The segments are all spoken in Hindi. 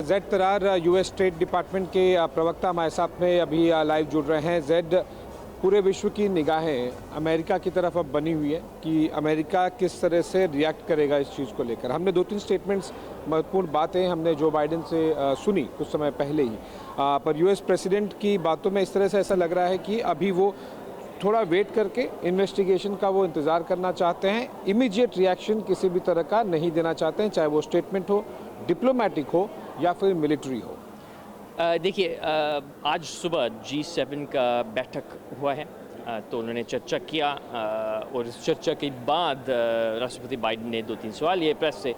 जेड तरार यूएस स्टेट डिपार्टमेंट के प्रवक्ता हमारे साथ में अभी लाइव जुड़ रहे हैं। जेड, पूरे विश्व की निगाहें अमेरिका की तरफ अब बनी हुई है कि अमेरिका किस तरह से रिएक्ट करेगा इस चीज़ को लेकर। हमने 2-3 स्टेटमेंट्स, महत्वपूर्ण बातें हमने जो बाइडेन से सुनी कुछ समय पहले ही, पर यूएस प्रेसिडेंट की बातों में इस तरह से ऐसा लग रहा है कि अभी वो थोड़ा वेट करके इन्वेस्टिगेशन का वो इंतज़ार करना चाहते हैं। इमीडिएट रिएक्शन किसी भी तरह का नहीं देना चाहते हैं, चाहे वो स्टेटमेंट हो, डिप्लोमेटिक हो या फिर मिलिट्री हो। देखिए, आज सुबह G7 का बैठक हुआ है, तो उन्होंने चर्चा किया और इस चर्चा के बाद राष्ट्रपति बाइडेन ने 2-3 सवाल लिए प्रेस से।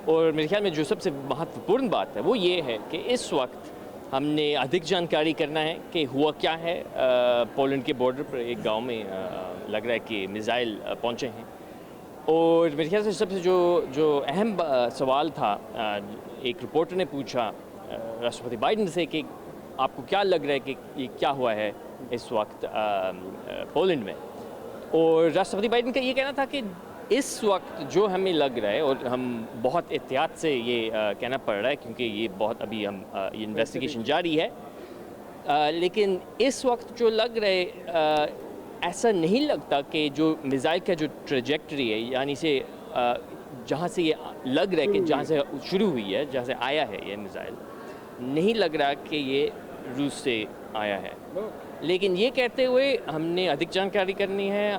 और मेरे ख्याल में जो सबसे महत्वपूर्ण बात है वो ये है कि इस वक्त हमने अधिक जानकारी करना है कि हुआ क्या है। पोलैंड के बॉर्डर पर एक गांव में लग रहा है कि मिसाइल पहुंचे हैं। और मेरे ख्याल से सबसे जो अहम सवाल था, एक रिपोर्टर ने पूछा राष्ट्रपति बाइडेन से कि आपको क्या लग रहा है कि ये क्या हुआ है इस वक्त पोलैंड में। और राष्ट्रपति बाइडेन का ये कहना था कि इस वक्त जो हमें लग रहा है, और हम बहुत एहतियात से ये कहना पड़ रहा है क्योंकि ये बहुत अभी हम ये इन्वेस्टिगेशन जारी है, लेकिन इस वक्त जो लग रहा है ऐसा नहीं लगता कि जो मिसाइल का जो ट्रेजेक्टरी है, यानी से जहाँ से ये लग रहा है कि जहाँ से शुरू हुई है, जहाँ से आया है ये मिसाइल, नहीं लग रहा कि ये रूस से आया है। लेकिन ये कहते हुए हमने अधिक जानकारी करनी है।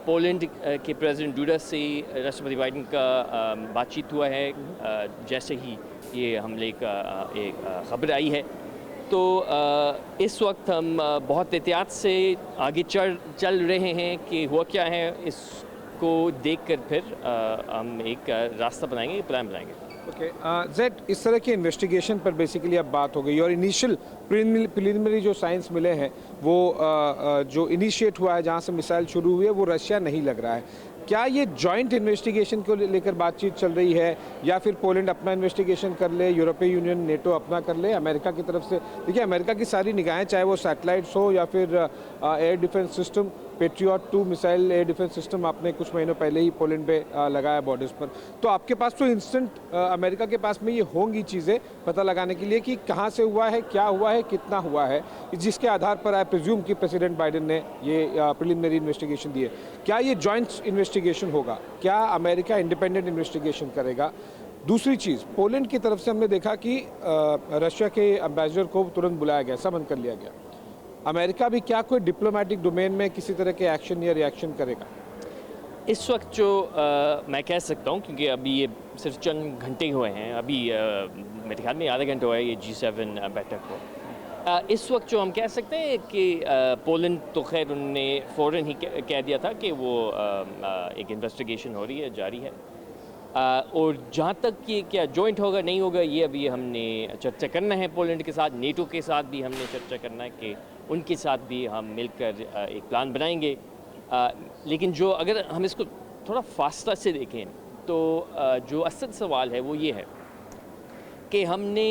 पोलैंड के प्रेसिडेंट डूडा से राष्ट्रपति बाइडेन का बातचीत हुआ है जैसे ही ये हमले का एक खबर आई है। तो इस वक्त हम बहुत एहतियात से आगे चल रहे हैं कि हुआ क्या है। इसको देखकर फिर हम एक रास्ता बनाएंगे, प्लान बनाएंगे। ओके, जेड, इस तरह के इन्वेस्टिगेशन पर बेसिकली अब बात हो गई और इनिशियल प्रिलिमिनरी जो साइंस मिले हैं वो जो इनिशिएट हुआ है, जहां से मिसाइल शुरू हुई है, वो रशिया नहीं लग रहा है। क्या ये जॉइंट इन्वेस्टिगेशन को लेकर बातचीत चल रही है या फिर पोलैंड अपना इन्वेस्टिगेशन कर ले, यूरोपीय यूनियन, नेटो अपना कर ले, अमेरिका की तरफ से? देखिए, अमेरिका की सारी निगाहें, चाहे वो सैटेलाइट्स हो या फिर air defence system, patriot 2 missile air defence system आपने कुछ महीनों पहले ही पोलैंड पे लगाया बॉर्डर्स पर, तो आपके पास तो इंस्टेंट अमेरिका के पास में ये होंगी चीज़ें पता लगाने के लिए कि कहाँ से हुआ है, क्या हुआ है, कितना हुआ है, जिसके आधार पर आई प्रिज्यूम कि प्रेसिडेंट बाइडेन ने ये प्रिलिमिनरी इन्वेस्टिगेशन दी है। क्या ये जॉइंट इन्वेस्टिगेशन होगा? क्या अमेरिका इंडिपेंडेंट इन्वेस्टिगेशन करेगा? दूसरी चीज़, पोलैंड की तरफ से हमने देखा कि रशिया के एम्बेसडर को तुरंत बुलाया गया, समन कर लिया गया। अमेरिका भी क्या कोई डिप्लोमेटिक डोमेन में किसी तरह के एक्शन या रिएक्शन करेगा? इस वक्त जो मैं कह सकता हूँ, क्योंकि अभी ये सिर्फ चंद घंटे हुए हैं, अभी मेरे ख्याल में आधा घंटा हुआ है ये G7 बैठक को। इस वक्त जो हम कह सकते हैं कि पोलैंड तो खैर उन्होंने फ़ौरन ही कह दिया था कि वो एक इन्वेस्टिगेशन हो रही है, जारी है। और जहाँ तक कि क्या जॉइंट होगा नहीं होगा, ये अभी हमने चर्चा करना है पोलैंड के साथ, नेटो के साथ भी हमने चर्चा करना है कि उनके साथ भी हम मिलकर एक प्लान बनाएंगे। लेकिन जो अगर हम इसको थोड़ा फासला से देखें तो जो असल सवाल है वो ये है कि हमने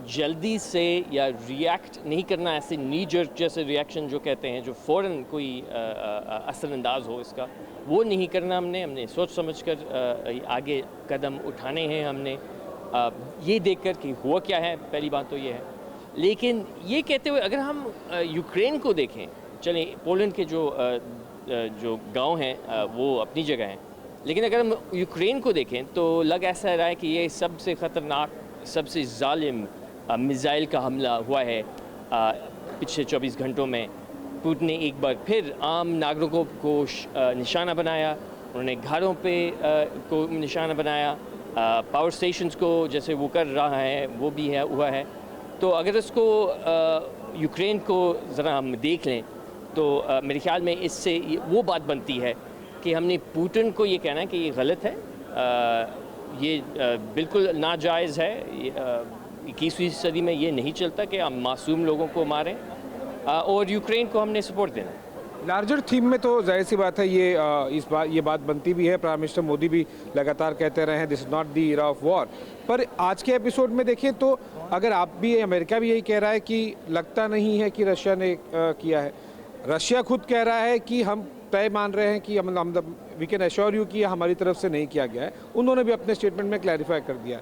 जल्दी से या रिएक्ट नहीं करना, ऐसे नी जर्क जैसे रिएक्शन जो कहते हैं, जो फ़ौरन कोई असरअंदाज हो इसका, वो नहीं करना। हमने सोच समझ कर आगे कदम उठाने हैं। हमने ये देखकर कि हुआ क्या है, पहली बात तो ये है। लेकिन ये कहते हुए अगर हम यूक्रेन को देखें, चलें, पोलैंड के जो गांव हैं वो अपनी जगह हैं, लेकिन अगर हम यूक्रेन को देखें तो लग ऐसा रहा है कि ये सबसे ख़तरनाक, सबसे जालिम मिसाइल का हमला हुआ है पिछले 24 घंटों में। पुतिन ने एक बार फिर आम नागरिकों को निशाना बनाया, उन्होंने घरों पे को निशाना बनाया, पावर स्टेशंस को जैसे वो कर रहा है वो भी है हुआ है। तो अगर इसको यूक्रेन को ज़रा हम देख लें तो मेरे ख्याल में इससे वो बात बनती है कि हमने पुतिन को ये कहना है कि ये गलत है, ये बिल्कुल नाजायज़ है। 21वीं सदी में ये नहीं चलता कि हम मासूम लोगों को मारें, और यूक्रेन को हमने सपोर्ट देना है। लार्जर थीम में तो जाहिर सी बात है ये बात बनती भी है। प्राइम मिनिस्टर मोदी भी लगातार कहते रहे हैं this is not the era of war. पर आज के एपिसोड में देखें तो अगर आप भी, अमेरिका भी यही कह रहा है कि लगता नहीं है कि रशिया ने किया है। रशिया खुद कह रहा है कि हम तय मान रहे हैं कि हम वी कैन एश्योर यू कि हमारी तरफ से नहीं किया गया है। उन्होंने भी अपने स्टेटमेंट में क्लैरिफाई कर दिया।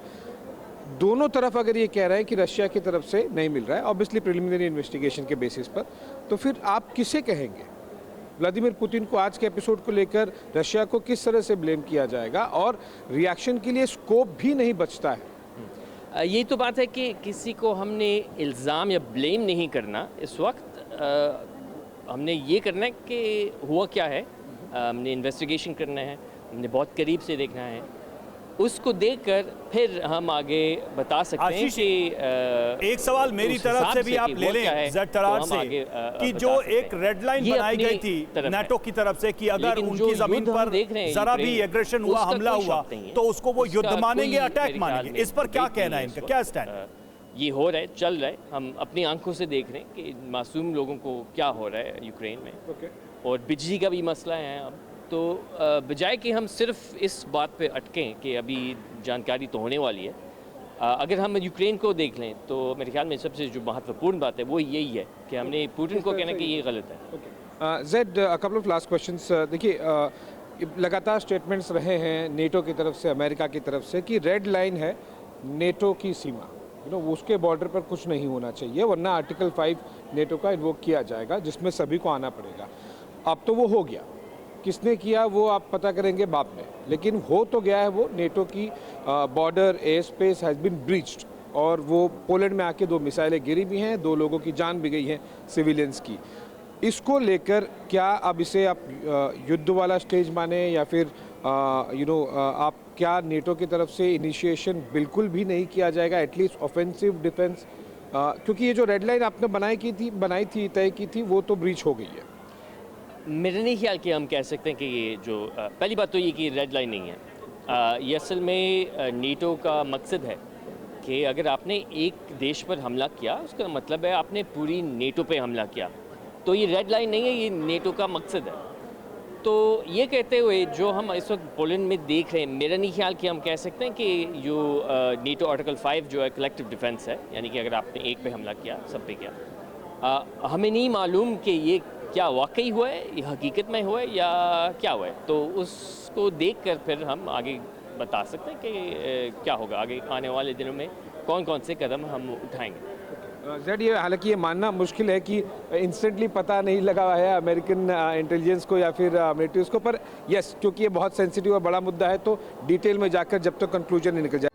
दोनों तरफ अगर ये कह रहे हैं कि रशिया की तरफ से नहीं मिल रहा है, ऑब्वियसली प्रिलिमिनरी इन्वेस्टिगेशन के बेसिस पर, तो फिर आप किसे कहेंगे? व्लादिमीर पुतिन को आज के एपिसोड को लेकर रशिया को किस तरह से ब्लेम किया जाएगा, और रिएक्शन के लिए स्कोप भी नहीं बचता है? यही तो बात है कि किसी को हमने इल्ज़ाम या ब्लेम नहीं करना इस वक्त। हमने ये करना है कि हुआ क्या है, हमने इन्वेस्टिगेशन करना है, हमने बहुत करीब से देखना है, उसको देखकर फिर हम आगे बता सकते हैं आशीष, कि एक सवाल मेरी उस तरफ हिसाब से भी से आप कि ले वो क्या लें है, जेड तो तरार हम से आगे, कि बता जो सकते एक हैं। रेड लाइन ये बनाई अपनी गई थी तरफ है। नेटो की तरफ से कि अगर लेकिन उनकी जो जमीन युद्ध हम पर देख रहे हैं जरा भी यूक्रेन, एग्रेशन हुआ, उसका हमला कोई हुआ, शक नहीं है। तो उसको वो युद्ध उसका मानेंगे, कोई अटैक मेरे ख्याल मानेंगे? में इस पर क्या debate कहना है नहीं इनका, इस क्या वक्त। स्टैंड? ये हो रहा है, चल रहा है, हम अपनी आंखों से देख रहे हैं कि मासूम लोगों को क्या हो रहा है यूक्रेन में। और बिजली का भी मसला है अब। तो बजाय कि हम सिर्फ इस बात पे अटकें कि अभी जानकारी तो होने वाली है, अगर हम यूक्रेन को देख लें तो मेरे ख्याल में सबसे जो महत्वपूर्ण बात है वो यही है कि हमने पुतिन को कहना कि ये गलत है। Z, couple of last questions. देखिए, लगातार स्टेटमेंट्स रहे हैं नेटो की तरफ से, अमेरिका की तरफ से, कि रेड लाइन है नेटो की सीमा, उसके बॉर्डर पर कुछ नहीं होना चाहिए, वरना आर्टिकल 5 नेटो का इन्वोक किया जाएगा, जिसमें सभी को आना पड़ेगा। अब तो वो हो गया, किसने किया वो आप पता करेंगे बाद में, लेकिन हो तो गया है वो। नेटो की border airspace has been breached, और वो पोलैंड में आके 2 मिसाइलें गिरी भी हैं, 2 लोगों की जान भी गई है, सिविलियंस की। इसको लेकर क्या अब इसे आप युद्ध वाला स्टेज माने, या फिर आप क्या नेटो की तरफ से इनिशिएशन बिल्कुल भी नहीं किया जाएगा, एटलीस्ट ऑफेंसिव डिफेंस? क्योंकि ये जो रेड लाइन आपने बनाई थी, तय की थी, वो तो ब्रीच हो गई है। मेरा नहीं ख्याल कि हम कह सकते हैं कि ये जो पहली बात तो ये कि रेड लाइन नहीं है। ये असल में नेटो का मकसद है कि अगर आपने एक देश पर हमला किया, उसका मतलब है आपने पूरी नेटो पे हमला किया। तो ये रेड लाइन नहीं है, ये नेटो का मकसद है। तो ये कहते हुए जो हम इस वक्त पोलैंड में देख रहे हैं, मेरा नहीं ख्याल कि हम कह सकते हैं कि जो नेटो आर्टिकल 5 जो है कलेक्टिव डिफेंस है, यानी कि अगर आपने एक पे हमला किया, सब पे किया। हमें नहीं मालूम कि ये क्या वाकई हुआ है, ये हकीकत में हुआ है या क्या हुआ है, तो उसको देख कर फिर हम आगे बता सकते हैं कि क्या होगा आगे आने वाले दिनों में, कौन कौन से कदम हम उठाएंगे। जेड, ये हालांकि ये मानना मुश्किल है कि इंस्टेंटली पता नहीं लगा है अमेरिकन इंटेलिजेंस को या फिर मिलिट्रीज को, पर यस, क्योंकि ये बहुत सेंसिटिव और बड़ा मुद्दा है, तो डिटेल में जाकर जब तक कंक्लूजन नहीं निकल जाए।